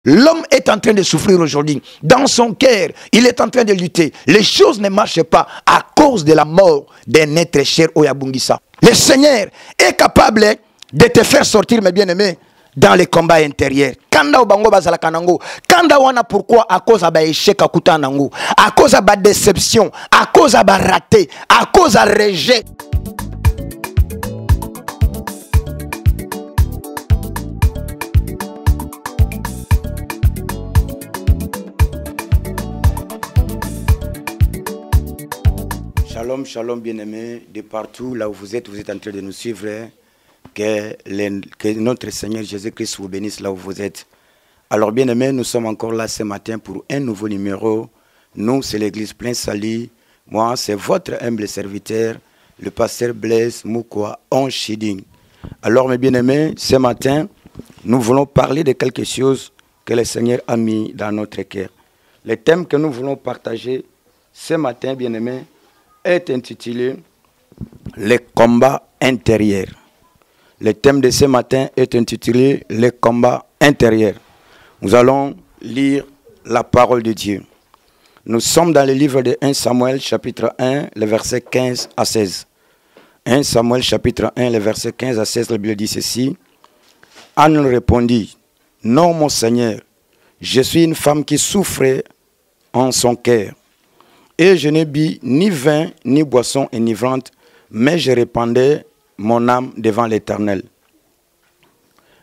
L'homme est en train de souffrir aujourd'hui. Dans son cœur, il est en train de lutter. Les choses ne marchent pas à cause de la mort d'un être cher Oyabungisa. Le Seigneur est capable de te faire sortir, mes bien-aimés, dans les combats intérieurs. Kanda obango bazala kanango. Kanda wana pourquoi? À cause de l'échec à kutanango. À cause de la déception. À cause de la raté. À cause de rejet. Shalom, shalom bien-aimés, de partout là où vous êtes en train de nous suivre. Que notre Seigneur Jésus-Christ vous bénisse là où vous êtes. Alors bien-aimés, nous sommes encore là ce matin pour un nouveau numéro. Nous, c'est l'église Plein Sali. Moi, c'est votre humble serviteur, le pasteur Blaise Moukoua Onchiding. Alors mes bien-aimés, ce matin, nous voulons parler de quelque chose que le Seigneur a mis dans notre cœur. Le thème que nous voulons partager ce matin, bien-aimés, est intitulé « Les combats intérieurs ». Le thème de ce matin est intitulé « Les combats intérieurs ». Nous allons lire la parole de Dieu. Nous sommes dans le livre de 1 Samuel, chapitre 1, le verset 15 à 16. 1 Samuel, chapitre 1, le verset 15 à 16, la Bible dit ceci. Anne répondit, « Non, mon Seigneur, je suis une femme qui souffre en son cœur. Et je n'ai bu ni vin, ni boisson enivrante, mais je répandais mon âme devant l'Éternel.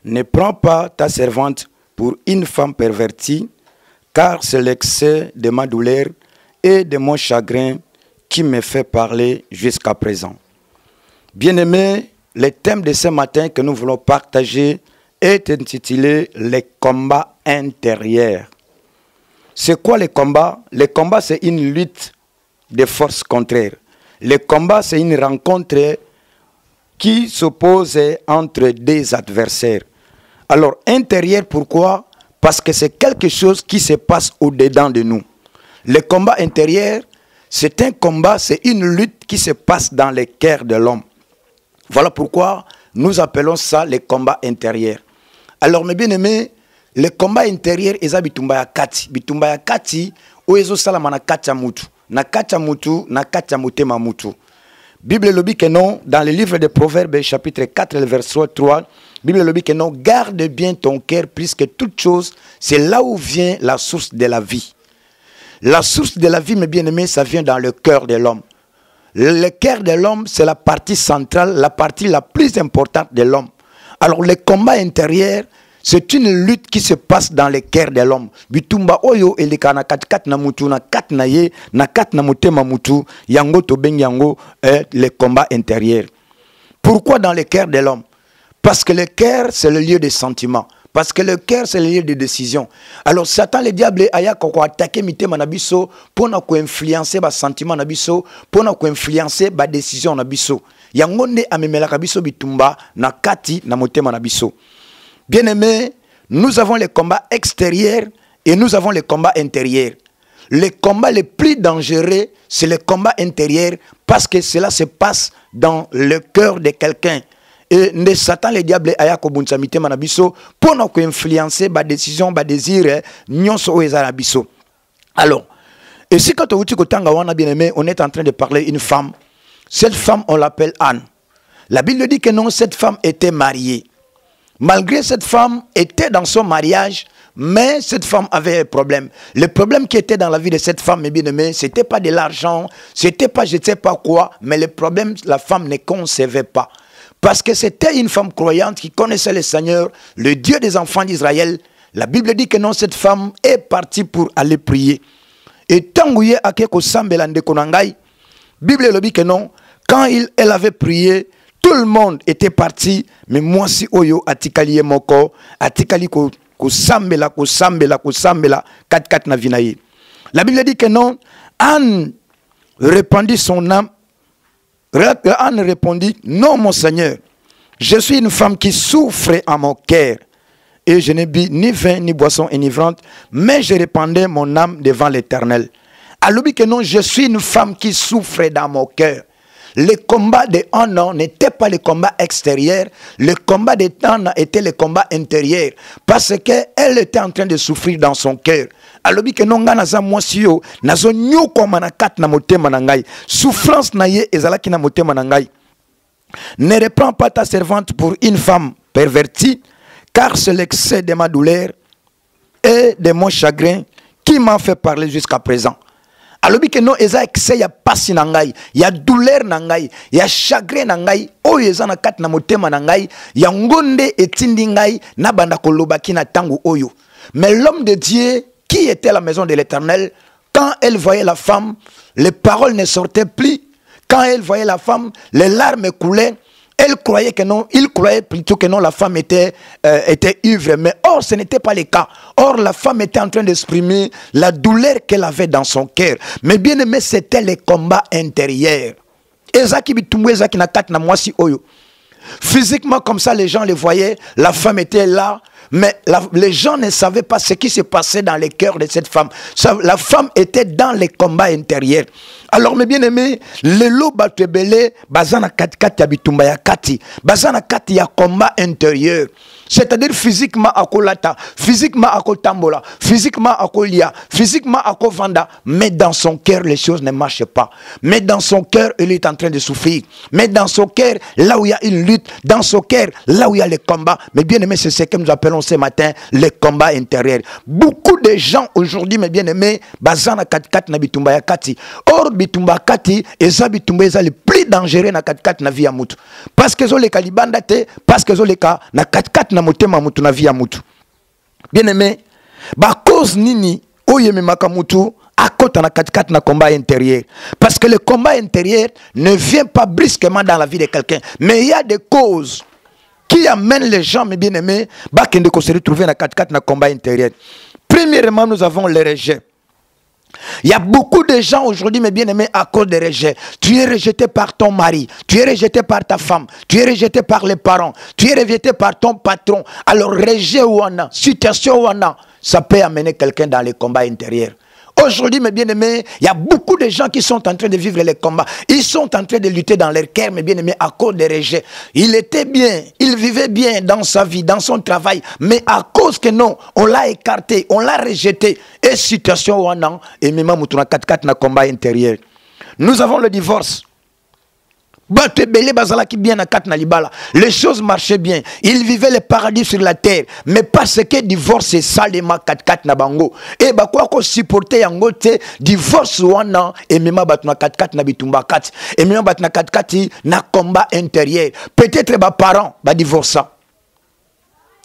Ne prends pas ta servante pour une femme pervertie, car c'est l'excès de ma douleur et de mon chagrin qui me fait parler jusqu'à présent. » Bien-aimés, le thème de ce matin que nous voulons partager est intitulé « Les combats intérieurs ». C'est quoi les combats? Les combats, c'est une lutte de forces contraires. Les combats, c'est une rencontre qui s'oppose entre des adversaires. Alors, intérieur, pourquoi? Parce que c'est quelque chose qui se passe au-dedans de nous. Le combat intérieur, c'est un combat, c'est une lutte qui se passe dans le cœur de l'homme. Voilà pourquoi nous appelons ça les combats intérieurs. Alors, mes bien-aimés, le combat intérieur est bitumbaya kati. Bitumbaya kati, oezo salama na kacha mutu. Na kacha mutu, na kacha mutema mutu. Bible le dit que non, dans le livre de Proverbes, chapitre 4, le verset 3, Bible le dit que non, garde bien ton cœur, puisque toute chose, c'est là où vient la source de la vie. La source de la vie, mes bien-aimés, ça vient dans le cœur de l'homme. Le cœur de l'homme, c'est la partie centrale, la partie la plus importante de l'homme. Alors, le combat intérieur, c'est une lutte qui se passe dans le cœur de l'homme. Bitumba oyo eleka na kat na mutu na kat na ye na kat na mutema mutu yango to beng yango le combat intérieur. Pourquoi dans le cœur de l'homme? Parce que le cœur c'est le lieu des sentiments. Parce que le cœur c'est le lieu de décision. Alors Satan le diable aya ko attaquer mitema na biso pona ko influencer ba sentiment na biso, pona ko influencer ba décision na biso. Yango nde amemela ka biso bitumba na kati na mutema na biso. Bien-aimés, nous avons les combats extérieurs et nous avons les combats intérieurs. Le combat le plus dangereux, c'est le combat intérieur parce que cela se passe dans le cœur de quelqu'un. Et ne Satan, le diable, aya ko bunsa mitema na biso pour nous influencer ba décision, ba désir, nyonso oeza na biso. Alors, et si quand on dit que tanga wana bien-aimé, on est en train de parler d'une femme. Cette femme, on l'appelle Anne. La Bible dit que non, cette femme était mariée. Malgré cette femme était dans son mariage, mais cette femme avait un problème. Le problème qui était dans la vie de cette femme, mes bien-aimés, ce n'était pas de l'argent, ce n'était pas je ne sais pas quoi, mais le problème, la femme ne concevait pas. Parce que c'était une femme croyante qui connaissait le Seigneur, le Dieu des enfants d'Israël. La Bible dit que non, cette femme est partie pour aller prier. Et tant que Akeko Sambelande Konangai, Bible le dit que non, quand elle avait prié, tout le monde était parti, mais moi si oyo atikali moko, atikali ko sambela, kat na vinaye. La Bible dit que non, Anne répandit son âme. Anne répondit, non mon Seigneur, je suis une femme qui souffre en mon cœur, et je n'ai bu ni vin ni boisson enivrante, mais je répandais mon âme devant l'Éternel. Alors que non, je suis une femme qui souffre dans mon cœur. le combat de Anna n'était pas le combat extérieur, le combat de Anna était le combat intérieur, parce qu'elle était en train de souffrir dans son cœur. Alobi que non naza mwasi yo nazo nyoko manakat na motema na ngai, souffrance na ye ezalaki na motema na ngai. Ne reprends pas ta servante pour une femme pervertie, car c'est l'excès de ma douleur et de mon chagrin qui m'a fait parler jusqu'à présent. Alobi que non eza excès ya pasi na ngai, ya douleur na ngai, ya chagrin na ngai, oyo eza na kat na motema na ngai, ya ngonde etindi ngai na banda kolobaki na tangu oyo. Mais l'homme de Dieu qui était à la maison de l'Éternel, quand elle voyait la femme, les paroles ne sortaient plus. Quand elle voyait la femme, les larmes coulaient. Elle croyait que non, il croyait plutôt que non, la femme était ivre. Mais or, ce n'était pas le cas. Or, la femme était en train d'exprimer la douleur qu'elle avait dans son cœur. Mais bien aimé, c'était le combat intérieur. Physiquement, comme ça, les gens les voyaient. La femme était là. Mais les gens ne savaient pas ce qui se passait dans le cœur de cette femme. La femme était dans les combats intérieurs. Alors, mes bien-aimés, le lot batebele, bazana kati ya bitumba ya kati, bazana kati ya combat intérieur. C'est-à-dire physiquement à kolata, physiquement à kotambola, physiquement à kolia, physiquement à kovanda, mais dans son cœur les choses ne marchent pas. Mais dans son cœur il est en train de souffrir. Mais dans son cœur là où il y a une lutte, dans son cœur là où il y a le combat. Mais bien aimé, c'est ce que nous appelons ce matin le combat intérieur. Beaucoup de gens aujourd'hui, mes bien aimés, bazana kat na bitumba ya kati. Or bitumba kati eza bitumba eza le plus dangereux na kat na vie ya mutu. Parce que zo le kalibanda te, parce que zo le ka na kat na motema mutu na vie ya mutu. Bien aimé, ba cause nini oye memaka mutu akota na kat na combat intérieur. Parce que le combat intérieur ne vient pas brusquement dans la vie de quelqu'un, mais il y a des causes qui amènent les gens, mes bien aimés, ba kende ko se retrouver na kat na combat intérieur. Premièrement, nous avons le rejet. Il y a beaucoup de gens aujourd'hui, mes bien-aimés, à cause des rejets. Tu es rejeté par ton mari, tu es rejeté par ta femme, tu es rejeté par les parents, tu es rejeté par ton patron. Alors, rejet ou on a, situation ou on a, ça peut amener quelqu'un dans les combats intérieurs. Aujourd'hui, mes bien-aimés, il y a beaucoup de gens qui sont en train de vivre les combats. Ils sont en train de lutter dans leur cœur, mes bien-aimés, à cause des rejets. Il était bien, il vivait bien dans sa vie, dans son travail. Mais à cause que non, on l'a écarté, on l'a rejeté. Et situation où on a, et même on a 4 na combat intérieur. Nous avons le divorce. Les choses marchaient bien. Ils vivaient le paradis sur la terre. Mais parce que divorce c'est ça les ma 4 na bango. Et bah quoi qu'on supporter yango te divorce wana et même batna 4 na bitumba 4. Et même batna 4 na combat intérieur. Peut-être bah parents bah divorça.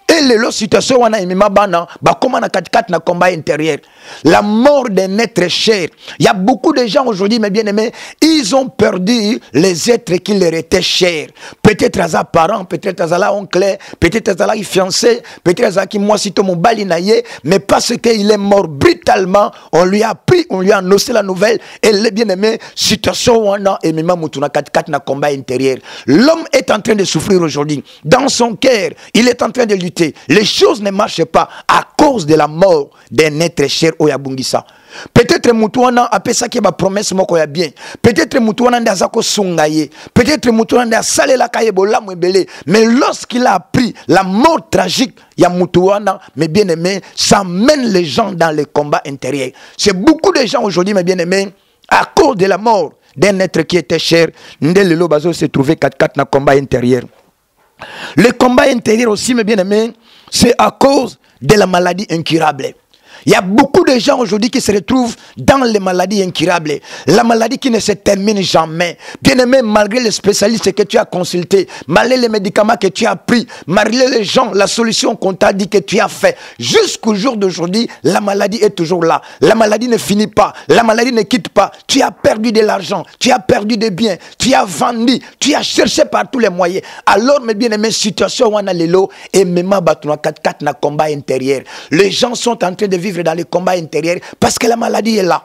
Et les situations wana imima bana ba comment na 4 na combat intérieur. La mort d'un être cher. Il y a beaucoup de gens aujourd'hui, mes bien-aimés, ils ont perdu les êtres qui leur étaient chers. Peut-être à parents, peut-être à oncle, peut-être à fiancé, peut-être à qui moi si mon balinaye, mais parce qu'il est mort brutalement, on lui a pris, on lui a annoncé la nouvelle. Et les bien-aimés, situation wana et mima mutuna 4 na combat intérieur. L'homme est en train de souffrir aujourd'hui. Dans son cœur, il est en train de lutter. Les choses ne marchent pas à cause de la mort d'un être cher au Yabungisa. Peut-être Moutouana a fait ça qui est promesse moko ya bien. Peut-être Moutouana n'a pas songaye. Peut-être Moutouana n'a salé la kayebola mwebele. Mais lorsqu'il a appris la mort tragique, ya Moutouana, mes bien-aimés, ça mène les gens dans les combats intérieurs. C'est beaucoup de gens aujourd'hui, mes bien-aimés, à cause de la mort d'un être qui était cher, Ndele Lobazo s'est trouvé 4 na combat intérieur. Le combat intérieur aussi, mes bien-aimés, c'est à cause de la maladie incurable. Il y a beaucoup de gens aujourd'hui qui se retrouvent dans les maladies incurables. La maladie qui ne se termine jamais. Bien-aimé, malgré les spécialistes que tu as consultés, malgré les médicaments que tu as pris, malgré les gens, la solution qu'on t'a dit que tu as fait, jusqu'au jour d'aujourd'hui, la maladie est toujours là. La maladie ne finit pas. La maladie ne quitte pas. Tu as perdu de l'argent. Tu as perdu des biens. Tu as vendu. Tu as cherché par tous les moyens. Alors, mes bien-aimés, situation wana lelo et même batuna 4 na combat intérieur. Les gens sont en train de vivre dans les combats intérieurs parce que la maladie est là.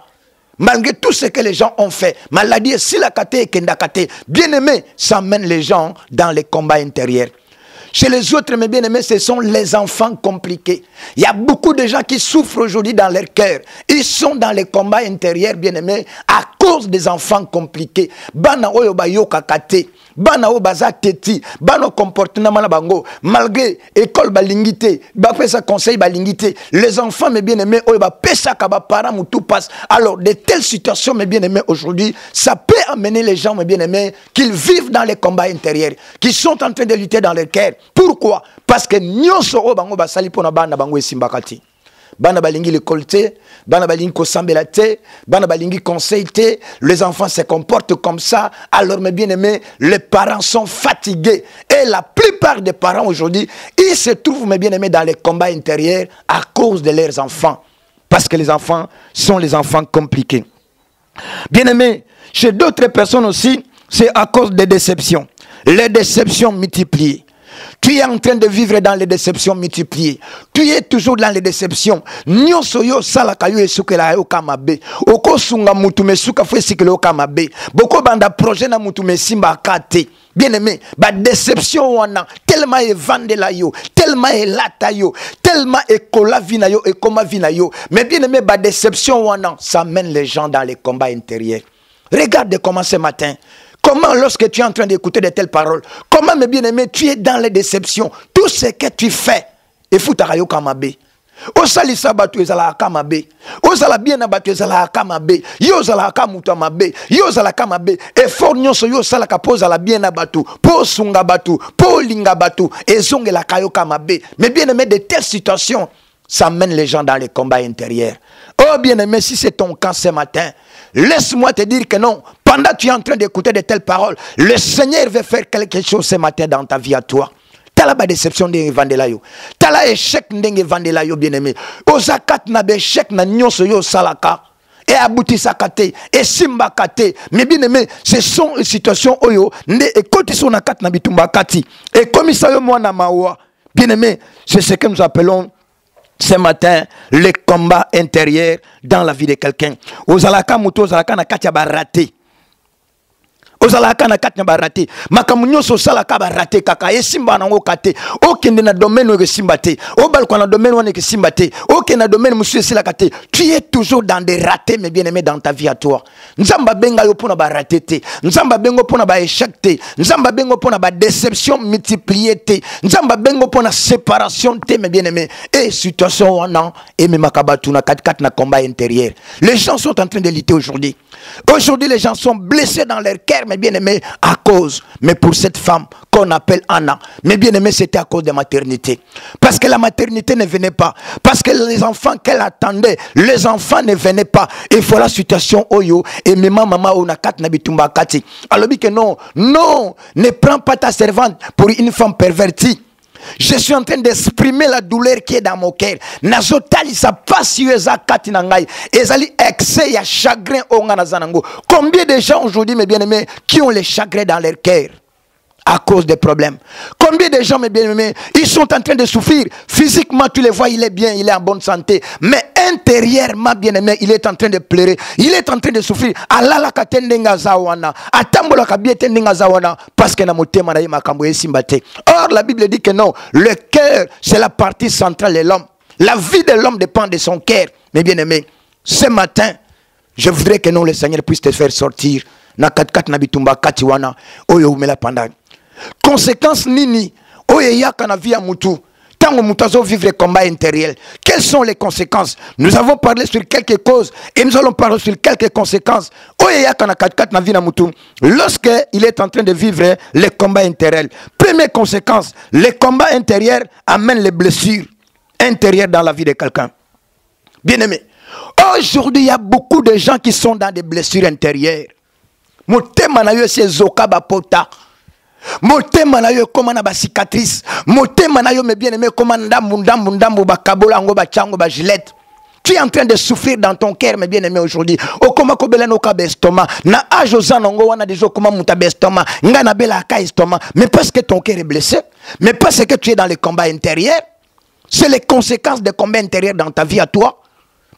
Malgré tout ce que les gens ont fait, maladie est si la kate et kendakate. Bien aimé, ça mène les gens dans les combats intérieurs. Chez les autres, mes bien-aimés, ce sont les enfants compliqués. Il y a beaucoup de gens qui souffrent aujourd'hui dans leur cœur. Ils sont dans les combats intérieurs, bien-aimés, à cause des enfants compliqués. Bana oyo ba yo kakate. Bana o baza teti, bana comportement na bango, malgré école balingité, ba pesa conseil balingité, les enfants mes bien-aimés o ba pesa ka ba parents ou tout passe. Alors de telles situations mes bien-aimés aujourd'hui, ça peut amener les gens mes bien-aimés qu'ils vivent dans les combats intérieurs, qui sont en train de lutter dans leur cœur. Pourquoi? Parce que nyonso o bango ba sali pona bana bango esimbakati. Bana balingi l'école te, bana balingi kosambela te, bana balingi conseil te, les enfants se comportent comme ça, alors mes bien-aimés, les parents sont fatigués. Et la plupart des parents aujourd'hui, ils se trouvent mes bien-aimés dans les combats intérieurs à cause de leurs enfants. Parce que les enfants sont les enfants compliqués. Bien-aimés, chez d'autres personnes aussi, c'est à cause des déceptions. Les déceptions multipliées. Tu es en train de vivre dans les déceptions multipliées. Tu es toujours dans les déceptions. Nyonso yo sala kayo esukela yo kamabe. Oko sunga mutu mesuka fwe sikelo kamabe. Boko banda projet na mutu mesimba kate. Bien aimé, ba déception wana tellement e vandela yo, tellement e lata yo, tellement e kola vina yo e koma vina yo. Mais bien aimé, ba déception wana ça mène les gens dans les combats intérieurs. Regarde comment ce matin. Comment, lorsque tu es en train d'écouter de telles paroles, comment, mes bien-aimés, tu es dans les déceptions. Tout ce que tu fais, et foutarayo kamabe. Osali sabatu ezala kamabe. Osala bien abatu ezala kamabe. Yo zala kamuta mabe. Yo zala kamabe. Et fort nyonso yo sala kapoza la bien abatu. Po sunga batu. Po linga batu. Et zonge la kayo kamabe. Mais bien-aimés, de telles situations, ça mène les gens dans les combats intérieurs. Oh bien-aimé, si c'est ton cas ce matin, laisse-moi te dire que non. Pendant que tu es en train d'écouter de telles paroles, le Seigneur veut faire quelque chose ce matin dans ta vie à toi. T'as la déception de Vandelayo. T'as la échec de Vandelayo, bien-aimé. Ozakat na échec na nyonso yo salaka. Et abouti sakate. Et simba kate. Mais bien-aimé, ce sont les situations oyo. Et quand ils sont na kat na bitumba kati. Et comme ça yo mwana mawa. Bien-aimé, c'est ce que nous appelons ce matin, les combats intérieurs dans la vie de quelqu'un. Ozalaka muto, ozalaka na katia baraté. Ozalaka na katia baraté. Makamunyo so salaka baraté kaka. E simba na ngo kate. Okende na domaine où simba te. Obal kwa na domaine où simba te. Okende na domaine monsieur sila kate. Tu es toujours dans des ratés, mes bien-aimés, dans ta vie à toi. Nzamba benga yo pona ba raté te. Nzamba bengo pona ba échec te. Nzamba bengo pona ba déception multipliée te. Nzamba bengo pona séparation te, mes bien-aimés. Et situation wana et me makabatu na kat na combat intérieur. Les gens sont en train de lutter aujourd'hui. Aujourd'hui, les gens sont blessés dans leur cœur, mes bien-aimés, à cause. Mais pour cette femme qu'on appelle Anna, mes bien-aimés, c'était à cause de maternité. Parce que la maternité ne venait pas. Parce que les enfants qu'elle attendait, les enfants ne venaient pas. Et voilà la situation oyo. Et maman onakat nabitumba kati. Alors dit que non, non, ne prends pas ta servante pour une femme pervertie. Je suis en train d'exprimer la douleur qui est dans mon cœur. Nazotali sa passioneza katinangai. Ezali excès ya chagrin onga nazanango. Combien de gens aujourd'hui, mes bien-aimés, qui ont les chagrins dans leur cœur à cause des problèmes? Combien de gens, mes bien-aimés, ils sont en train de souffrir. Physiquement, tu les vois, il est bien, il est en bonne santé. Mais intérieurement, bien-aimé, il est en train de pleurer. Il est en train de souffrir. Alala katendenga zawana. Atambola kabietendenga zawana. Parce que na motema na ye makambo esimbate. Or, la Bible dit que non. Le cœur, c'est la partie centrale de l'homme. La vie de l'homme dépend de son cœur. Mais bien-aimé, ce matin, je voudrais que non, le Seigneur puisse te faire sortir. Na kat na bitumba katiwana. Oyo umela pandang. Conséquences nini oye yaka na vie à mutu tango mutazo vivre combat intérieur. Quelles sont les conséquences? Nous avons parlé sur quelques causes et nous allons parler sur quelques conséquences. Oye yaka na kat na vie na mutu lorsque il est en train de vivre les combats intérieurs. Première conséquence, les combats intérieurs amènent les blessures intérieures dans la vie de quelqu'un. Bien-aimé, aujourd'hui il y a beaucoup de gens qui sont dans des blessures intérieures. Motema na yo se zoka bapota. Motema na yo koma na ba cicatrice. Motema na yo me bien-aimé koma ndambu bakabola ngo ba chango ba gilette. Tu es en train de souffrir dans ton cœur, mes bien-aimés, aujourd'hui. Okoma kobela no ka bestoma. Na age ozanongo wana déjà koma muta bestoma. Nga na bela ka estoma. Mais parce que ton cœur est blessé, mais parce que tu es dans les combats intérieurs, c'est les conséquences des combats intérieurs dans ta vie à toi.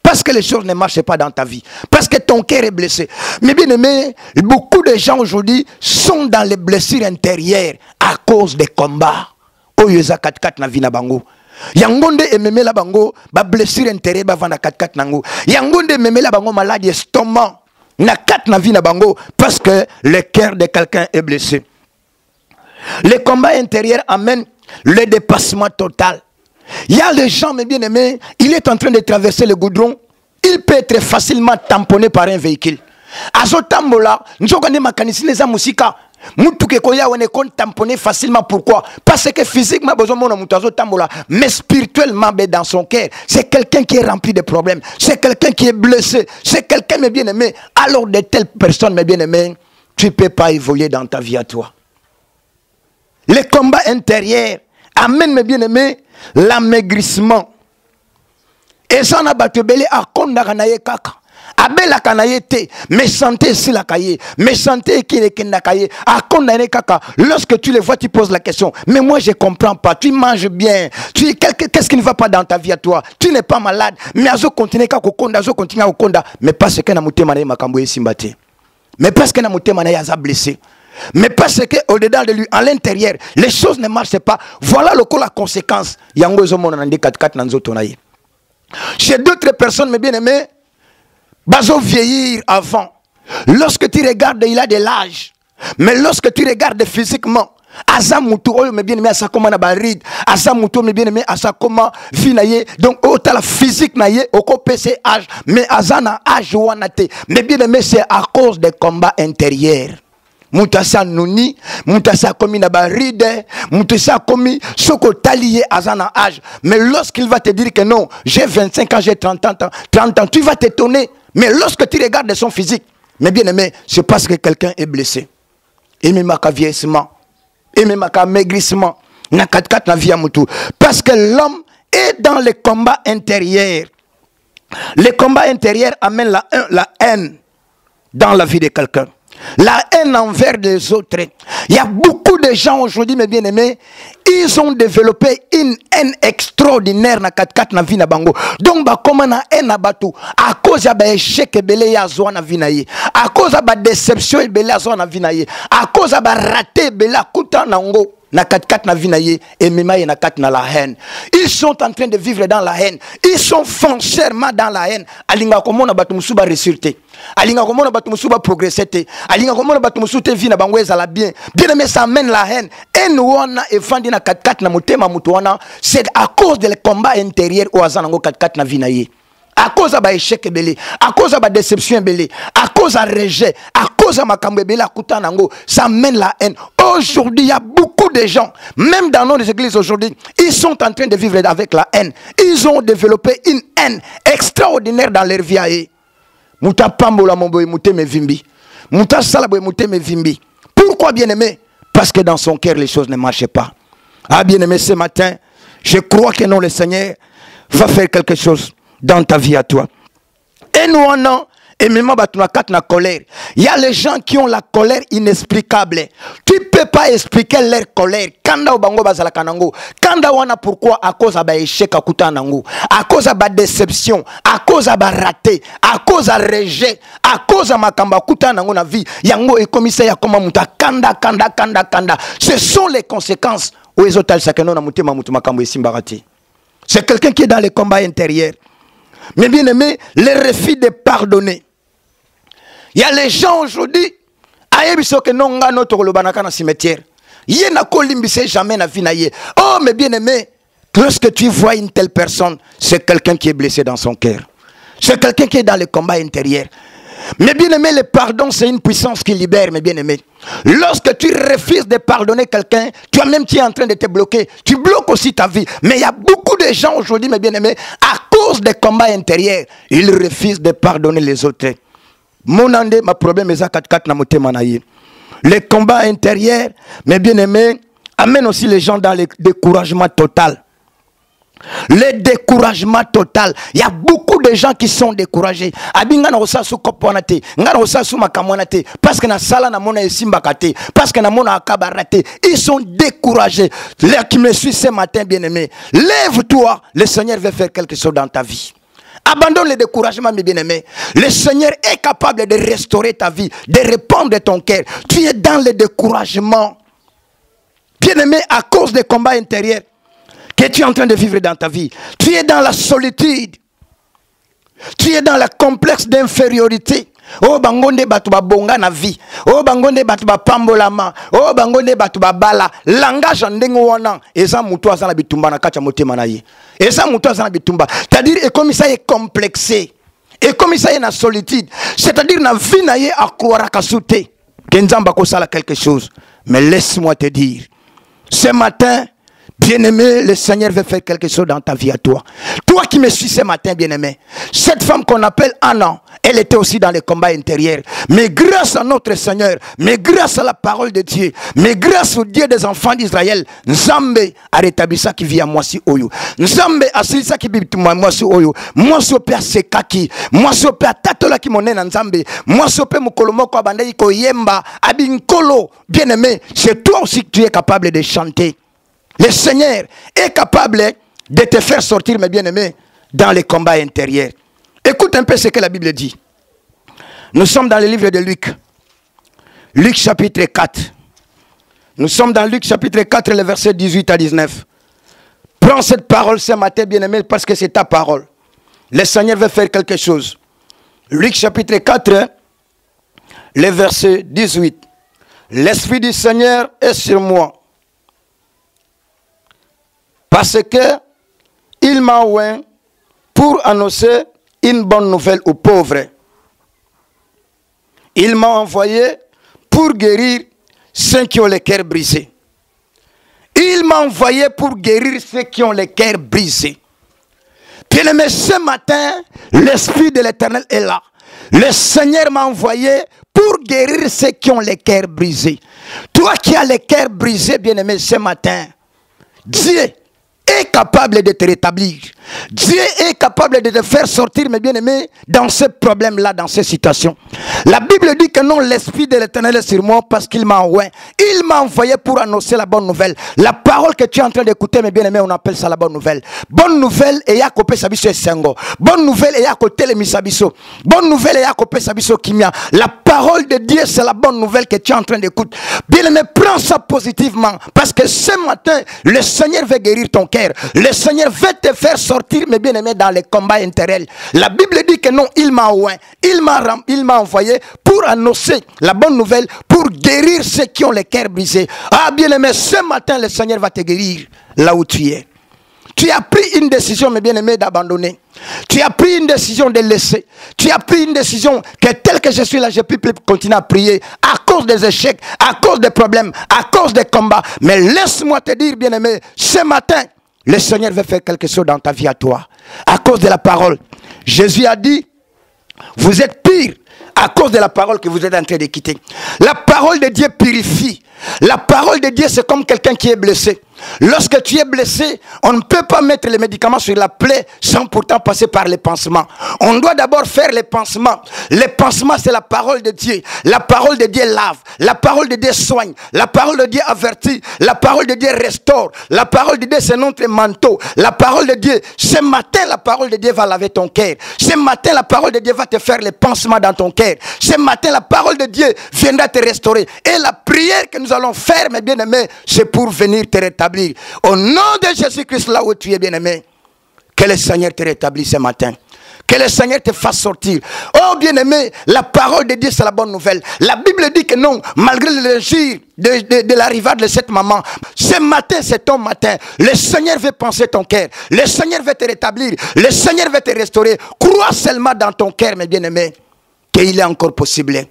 Parce que les choses ne marchent pas dans ta vie. Parce que ton cœur est blessé. Mais bien aimé, beaucoup de gens aujourd'hui sont dans les blessures intérieures à cause des combats. oyo eza 4-4 na vie na bango. Yango nde ememela bango ba blessure intérieure ba vanda 4-4 nango. Yango nde ememela bango maladie estomac na 4 na vie na bango parce que le cœur de quelqu'un est blessé. Le combat intérieur amène le dépassement total. Il y a des gens, mes bien-aimés, il est en train de traverser le goudron, il peut être facilement tamponné par un véhicule. Azotambola, njokane makanisi neza musika. Mutuke koya wone kon tamponné facilement. Pourquoi? Parce que physiquement besoin mon mutu azotambola, mais spirituellement dans son cœur, c'est quelqu'un qui est rempli de problèmes, c'est quelqu'un qui est blessé, c'est quelqu'un, mes bien-aimés. Alors de telles personnes, mes bien-aimés, tu ne peux pas évoluer dans ta vie à toi. Le combat intérieur amène, mes bien-aimés, l'amaigrissement. Et ça n'a pas belé à kondaganaye kaka. Abela kanaye te, mais santé si la kaye, mais santé qui est nakaye, à kondaganaye kaka. Lorsque tu les vois, tu poses la question, mais moi je comprends pas, tu manges bien, qu'est-ce qui ne va pas dans ta vie à toi? Tu n'es pas malade, mais azo continue ka kokonda, azo continue à kokonda, mais parce que na mutema na makambo esimbate. Mais parce que na mutema na yaza blessé. Mais parce qu'au-dedans de lui, à l'intérieur, les choses ne marchent pas. Voilà la conséquence. Chez d'autres personnes, mes bien-aimés, bazo vieillir avant. Lorsque tu regardes, il a de l'âge. Mais lorsque tu regardes physiquement, Azamuto, oh, mes bien-aimés, à sa comment na baride, Azamuto, mes bien-aimés, à sa comment finaye, donc, oh, t'as la physique naye, au PC âge, mais Azana âge wanate. Mes bien-aimés, c'est à cause des combats intérieurs. Moutassa nouni, moutassa commis na baride, moutassa commis soko talié à un âge. Mais lorsqu'il va te dire que non, j'ai 25 ans, j'ai 30 ans, tu vas t'étonner. Mais lorsque tu regardes son physique, mais bien aimé, c'est parce que quelqu'un est blessé. Et même à vieillissement, et même à maigrissement, na 4-4 na vie à moutou. Parce que l'homme est dans le combat intérieur. Le combat intérieur amène la haine dans la vie de quelqu'un. La haine envers les autres. Il y a beaucoup de gens aujourd'hui, mes bien-aimés, ils ont développé une haine extraordinaire na 4-4 na vie na bango. Donc, comment na haine na batu à cause de l'échec belé ya zoa na vie na ye, à cause de la déception belé ya zoa na vie na ye, à cause de la raté belé kuta na ngo. Na 4-4 na vie na ye, et mema ye na 4 na la haine. Ils sont en train de vivre dans la haine. Ils sont foncièrement dans la haine. Alinga komona batu musuba résulté. Alinga komona batu musuba progresser. Alinga komona batu musuba vie na bangweza la bien. Bien aimé, ça amène la haine. Et nous on a effandi na 4-4 na mutema mutuana. C'est à cause de le combat intérieur au azanango 4-4 na vie na ye. À cause de l'échec belé, à cause de la déception belé, à cause de rejet, à cause de makambe belé, ça mène la haine. Aujourd'hui, il y a beaucoup de gens, même dans nos églises aujourd'hui, ils sont en train de vivre avec la haine. Ils ont développé une haine extraordinaire dans leur vie. Muta pambola momboy mute me vimbi. Muta salaboy mute me vimbi. Pourquoi, bien-aimé? Parce que dans son cœur, les choses ne marchaient pas. Ah, bien-aimé, ce matin, je crois que non, le Seigneur va faire quelque chose dans ta vie à toi. Et nous en avons, et même la colère. Il y a les gens qui ont la colère inexplicable. Tu ne peux pas expliquer leur colère. Kanda bango bazala kanango. Kanda wana pourquoi? À cause de l'échec à kutanango. À cause de la déception. À cause de la raté. À cause de rejet. À cause de makamba kutanango na vie. Yango et commissaire ya koma muta kanda. Ce sont les conséquences. C'est quelqu'un qui est dans les combats intérieurs. Mais bien aimé, le refus de pardonner. Il y a les gens aujourd'hui, que non notre lobanaka na cimetière. Yé na kolimbise jamais na vie na yé. Oh mais bien aimé, lorsque tu vois une telle personne, c'est quelqu'un qui est blessé dans son cœur. C'est quelqu'un qui est dans les combats intérieurs. Mais bien aimé, le pardon c'est une puissance qui libère, mes bien aimés. Lorsque tu refuses de pardonner quelqu'un, toi-même tu es en train de te bloquer. Tu bloques aussi ta vie. Mais il y a beaucoup de gens aujourd'hui, mes bien aimés, à cause des combats intérieurs, ils refusent de pardonner les autres. Mon ande, ma problème est à 4-4 na motema na ye. Les combats intérieurs, mes bien aimés, amènent aussi les gens dans le découragement total. Le découragement total. Il y a beaucoup de gens qui sont découragés. Parce que na sala na mona esimbakate, parce que na mona akabarate, ils sont découragés. Là qui me suit ce matin, bien-aimé, lève-toi, le Seigneur veut faire quelque chose dans ta vie. Abandonne le découragement, mes bien-aimés. Le Seigneur est capable de restaurer ta vie, de répandre ton cœur. Tu es dans le découragement. Bien-aimé, à cause des combats intérieurs que tu es en train de vivre dans ta vie, tu es dans la solitude. Tu es dans le complexe d'infériorité. Oh bangonde batuba bonga na vie. Oh bangonde batuba pambolama. Oh bangonde batuba bala. Langage ndengo wana. Eza mutu azana bitumba na kacha motema na ye. Eza mutu azana bitumba. C'est-à-dire et comme ça est complexé. Et comme ça est na solitude. C'est-à-dire na vie na ye a croire kasute. Kenzamba ko sala quelque chose. Mais laisse-moi te dire. Ce matin, bien-aimé, le Seigneur veut faire quelque chose dans ta vie à toi. Toi qui me suis ce matin, bien-aimé, cette femme qu'on appelle Anna, elle était aussi dans les combats intérieurs. Mais grâce à notre Seigneur, mais grâce à la parole de Dieu, mais grâce au Dieu des enfants d'Israël, Nzambe a rétabli ça qui vit à moi si oyo. Nzambe a sili ça qui vit à moi si oyo. Moi so père sekaki, moi so père tatola qui monnaie Nzambe, moi so père mukolomo ko bandai ko yemba, abinkolo. Bien-aimé, c'est toi aussi que tu es capable de chanter. Le Seigneur est capable de te faire sortir, mes bien-aimés, dans les combats intérieurs. Écoute un peu ce que la Bible dit. Nous sommes dans le livre de Luc. Luc chapitre 4. Nous sommes dans Luc chapitre 4, le verset 18 à 19. Prends cette parole ce matin, bien-aimé, parce que c'est ta parole. Le Seigneur veut faire quelque chose. Luc chapitre 4, le verset 18. L'Esprit du Seigneur est sur moi. Parce que il m'a oint pour annoncer une bonne nouvelle aux pauvres. Il m'a envoyé pour guérir ceux qui ont le cœur brisé. Il m'a envoyé pour guérir ceux qui ont le cœur brisé. Bien-aimé, ce matin, l'Esprit de l'Éternel est là. Le Seigneur m'a envoyé pour guérir ceux qui ont le cœur brisé. Toi qui as le cœur brisé, bien-aimé, ce matin, Dieu est capable de te rétablir. Dieu est capable de te faire sortir, mes bien-aimés, dans ce problème-là, dans ces situations. La Bible dit que non, l'Esprit de l'Éternel est sur moi parce qu'il m'a envoyé. Il m'a envoyé pour annoncer la bonne nouvelle. La parole que tu es en train d'écouter, mes bien-aimés, on appelle ça la bonne nouvelle. Bonne nouvelle, et ya kopé sabiso et sengo. Bonne nouvelle, et ya kote le misabiso. Bonne nouvelle, et ya kopé sabiso kimia. La parole de Dieu, c'est la bonne nouvelle que tu es en train d'écouter. Bien-aimé, prends ça positivement parce que ce matin, le Seigneur veut guérir ton cœur. Le Seigneur veut te faire sortir, mes bien-aimés, dans les combats intérieurs. La Bible dit que non, il m'a oint, il m'a envoyé pour annoncer la bonne nouvelle, pour guérir ceux qui ont les cœurs brisés. Ah, bien-aimé, ce matin, le Seigneur va te guérir là où tu es. Tu as pris une décision, mes bien-aimés, d'abandonner. Tu as pris une décision de laisser. Tu as pris une décision que tel que je suis là, je peux plus continuer à prier à cause des échecs, à cause des problèmes, à cause des combats. Mais laisse-moi te dire, bien-aimé, ce matin, le Seigneur veut faire quelque chose dans ta vie à toi. À cause de la parole. Jésus a dit, vous êtes pire à cause de la parole que vous êtes en train de quitter. La parole de Dieu purifie. La parole de Dieu, c'est comme quelqu'un qui est blessé. Lorsque tu es blessé, on ne peut pas mettre les médicaments sur la plaie sans pourtant passer par les pansements. On doit d'abord faire les pansements. Les pansements, c'est la parole de Dieu. La parole de Dieu lave. La parole de Dieu soigne. La parole de Dieu avertit. La parole de Dieu restaure. La parole de Dieu, c'est notre manteau. La parole de Dieu, ce matin, la parole de Dieu va laver ton cœur. Ce matin, la parole de Dieu va te faire les pansements dans ton cœur. Ce matin, la parole de Dieu viendra te restaurer. Et la prière que nous allons faire, mes bien-aimés, c'est pour venir te rétablir. Au nom de Jésus-Christ, là où tu es, bien-aimé, que le Seigneur te rétablisse ce matin. Que le Seigneur te fasse sortir. Oh bien-aimé, la parole de Dieu, c'est la bonne nouvelle. La Bible dit que non, malgré le gire de l'arrivée de cette maman, ce matin, c'est ton matin. Le Seigneur veut penser ton cœur. Le Seigneur veut te rétablir. Le Seigneur veut te restaurer. Crois seulement dans ton cœur, mes bien-aimés, qu'il est encore possible.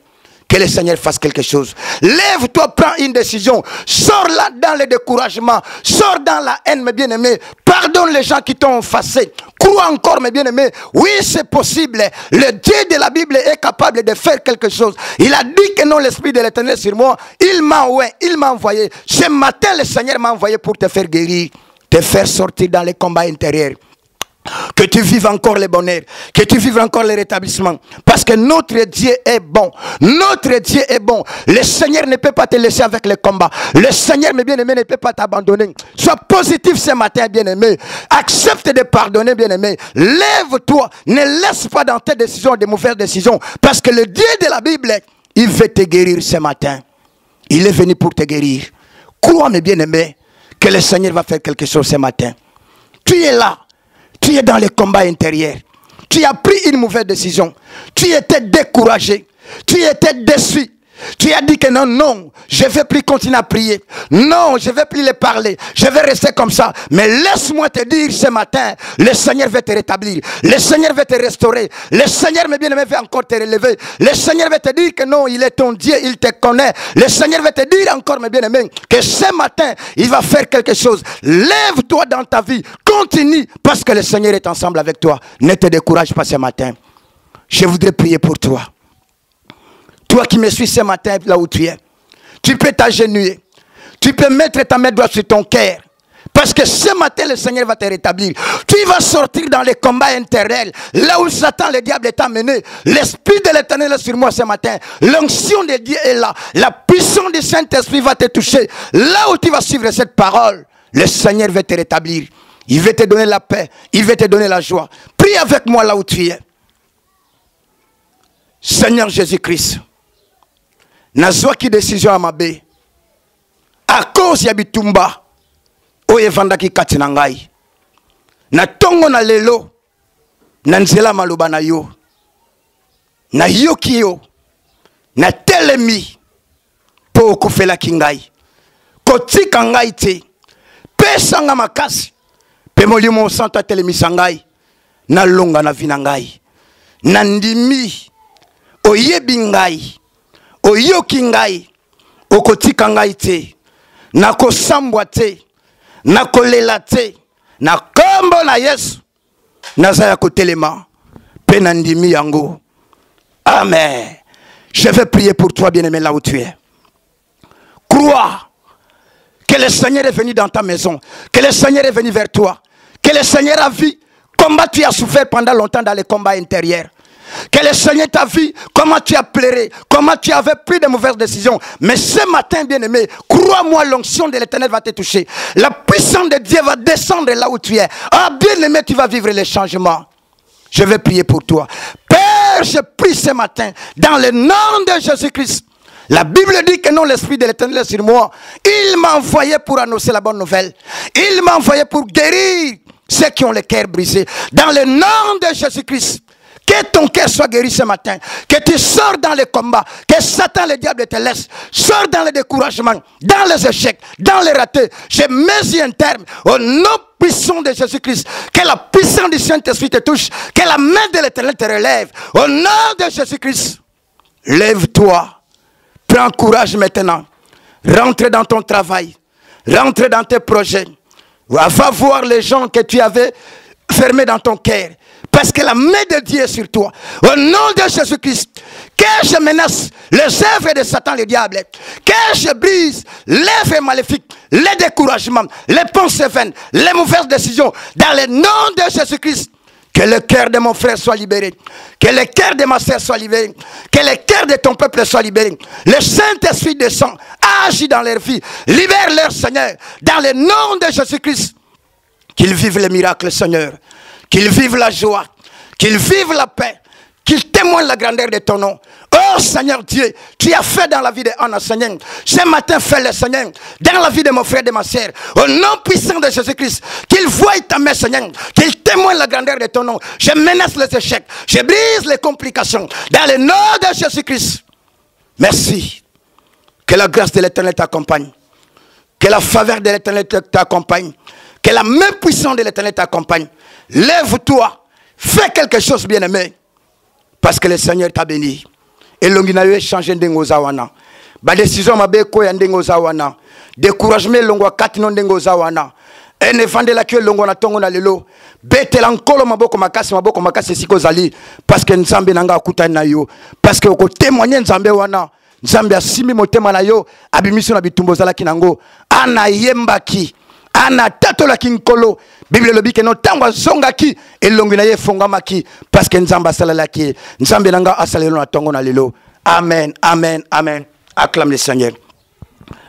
Que le Seigneur fasse quelque chose. Lève-toi, prends une décision. Sors là dans le découragement. Sors dans la haine, mes bien-aimés. Pardonne les gens qui t'ont effacé. Crois encore, mes bien-aimés. Oui, c'est possible. Le Dieu de la Bible est capable de faire quelque chose. Il a dit que non, l'Esprit de l'Éternel sur moi. Il m'a envoyé. Ce matin, le Seigneur m'a envoyé pour te faire guérir. Te faire sortir dans les combats intérieurs. Que tu vives encore le bonheur, que tu vives encore le rétablissement. Parce que notre Dieu est bon. Notre Dieu est bon. Le Seigneur ne peut pas te laisser avec le combat. Le Seigneur, mes bien-aimés, ne peut pas t'abandonner. Sois positif ce matin, bien-aimé. Accepte de pardonner, bien-aimé. Lève-toi. Ne laisse pas dans tes décisions de mauvaises décisions. Parce que le Dieu de la Bible, il veut te guérir ce matin. Il est venu pour te guérir. crois, mes bien-aimés, que le Seigneur va faire quelque chose ce matin. Tu es là. Tu es dans les combats intérieurs. Tu as pris une mauvaise décision. Tu étais découragé. Tu étais déçu. Tu as dit que non, non, je ne vais plus continuer à prier. Non, je ne vais plus les parler. Je vais rester comme ça. Mais laisse-moi te dire ce matin, le Seigneur va te rétablir. Le Seigneur va te restaurer. Le Seigneur, mes bien-aimés, va encore te relever. Le Seigneur va te dire que non, il est ton Dieu, il te connaît. Le Seigneur va te dire encore, mes bien-aimés, que ce matin, il va faire quelque chose. Lève-toi dans ta vie. Continue, parce que le Seigneur est ensemble avec toi. Ne te décourage pas ce matin. Je voudrais prier pour toi. Toi qui me suis ce matin là où tu es, tu peux t'agenouiller. Tu peux mettre ta main droite sur ton cœur. Parce que ce matin, le Seigneur va te rétablir. Tu vas sortir dans les combats intérieurs. Là où Satan, le diable, est amené. L'Esprit de l'Éternel est sur moi ce matin. L'onction de Dieu est là. La puissance du Saint-Esprit va te toucher. Là où tu vas suivre cette parole, le Seigneur va te rétablir. Il va te donner la paix. Il va te donner la joie. Prie avec moi là où tu es. Seigneur Jésus-Christ. Nazwaki décision à mabe à cause ya bitumba oye vandaki kati na ngai na tongo na lelo na nzela maloba na yo na yoki yo na telemi po okufelaki ngai kotika ngai te pesanga makasi pe molimo santo atelemisa ngai na longa na vi na ngai na ndimi oyebi ngai oyoki ngai okotika ngai te nakosambwa te nakolela te na kombo na Yesu naza ya kotelema pe na ndimi yango. Amen. Je vais prier pour toi, bien-aimé, là où tu es. Crois que le Seigneur est venu dans ta maison, que le Seigneur est venu vers toi, que le Seigneur a vu comment tu as souffert pendant longtemps dans les combats intérieurs. Que le Seigneur t'a vu, comment tu as pleuré, comment tu avais pris de mauvaises décisions. Mais ce matin, bien-aimé, crois-moi, l'onction de l'Éternel va te toucher. La puissance de Dieu va descendre là où tu es. Ah, bien-aimé, tu vas vivre les changements. Je vais prier pour toi. Père, je prie ce matin, dans le nom de Jésus-Christ. La Bible dit que non, l'Esprit de l'Éternel est sur moi. Il m'a envoyé pour annoncer la bonne nouvelle. Il m'a envoyé pour guérir ceux qui ont le cœur brisé. Dans le nom de Jésus-Christ. Que ton cœur soit guéri ce matin. Que tu sors dans les combats. Que Satan, le diable, te laisse. Sors dans le découragement, dans les échecs, dans les ratés. Je mets un terme au nom puissant de Jésus-Christ. Que la puissance du Saint-Esprit te touche. Que la main de l'Éternel te relève. Au nom de Jésus-Christ. Lève-toi. Prends courage maintenant. Rentre dans ton travail. Rentre dans tes projets. Va voir les gens que tu avais fermés dans ton cœur. Parce que la main de Dieu est sur toi. Au nom de Jésus-Christ, que je menace les œuvres de Satan, le diable. Que je brise les œuvres maléfiques, les découragements, les pensées vaines, les mauvaises décisions. Dans le nom de Jésus-Christ, que le cœur de mon frère soit libéré. Que le cœur de ma soeur soit libéré. Que le cœur de ton peuple soit libéré. Le Saint-Esprit descend, agit dans leur vie. Libère leur Seigneur. Dans le nom de Jésus-Christ, qu'ils vivent les miracles, Seigneur. Qu'ils vivent la joie, qu'ils vivent la paix, qu'ils témoignent la grandeur de ton nom. Oh Seigneur Dieu, tu as fait dans la vie de Anna, Seigneur. Ce matin, fais-le, Seigneur, dans la vie de mon frère et de ma soeur. Au nom puissant de Jésus-Christ, qu'ils voient ta main, Seigneur, qu'ils témoignent la grandeur de ton nom. Je menace les échecs, je brise les complications. Dans le nom de Jésus-Christ. Merci. Que la grâce de l'Éternel t'accompagne. Que la faveur de l'Éternel t'accompagne. Que la main puissante de l'Éternel t'accompagne. Lève-toi, fais quelque chose, bien-aimé, parce que le Seigneur t'a béni. Et l'ongina eu changé d'engozawana. Ba décision ma beko ya ndengozawana. Découragement longo kati non dengozawana. Ene vandela ke longo na tongo na lelo. Betela nkolo maboko makasi siko zali, parce que nzambe nanga akutana na yo, parce que ko témoigner nzambe wana. Nzambe asimi motema na yo, abimiso na bitumbo zala kinango. Ana yembaki. Ana tatola kinkolo. Bible lobi ke no tangwa zongaki elongi na ye fongamaki parce que nzamba salalaki nzambe nanga asalelo na tongo na lelo. Amen, amen, amen. Acclame le Seigneur.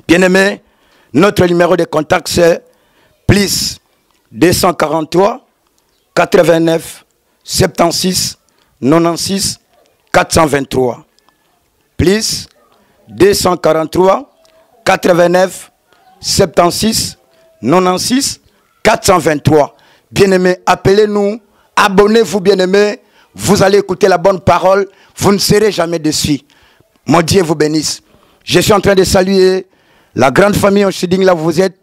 Bien-aimé, notre numéro de contact c'est plus 243 89 76 96 423. Plus 243 89 76 96 423. Bien-aimés, appelez-nous, abonnez-vous, bien-aimés. Vous allez écouter la bonne parole. Vous ne serez jamais déçus. Mon Dieu vous bénisse. Je suis en train de saluer la grande famille en Chiding, là où vous êtes.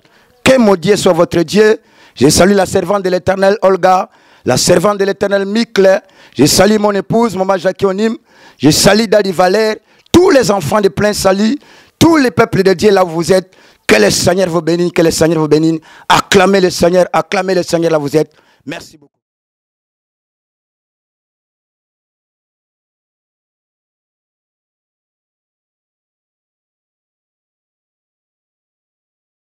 Que mon Dieu soit votre Dieu. Je salue la servante de l'Éternel Olga, la servante de l'Éternel Mikle. Je salue mon épouse, maman Jackie Onim. Je salue Daddy Valère, tous les enfants de plein salut, tous les peuples de Dieu là où vous êtes. Que le Seigneur vous bénisse, que le Seigneur vous bénisse. Acclamez le Seigneur là où vous êtes. Merci beaucoup.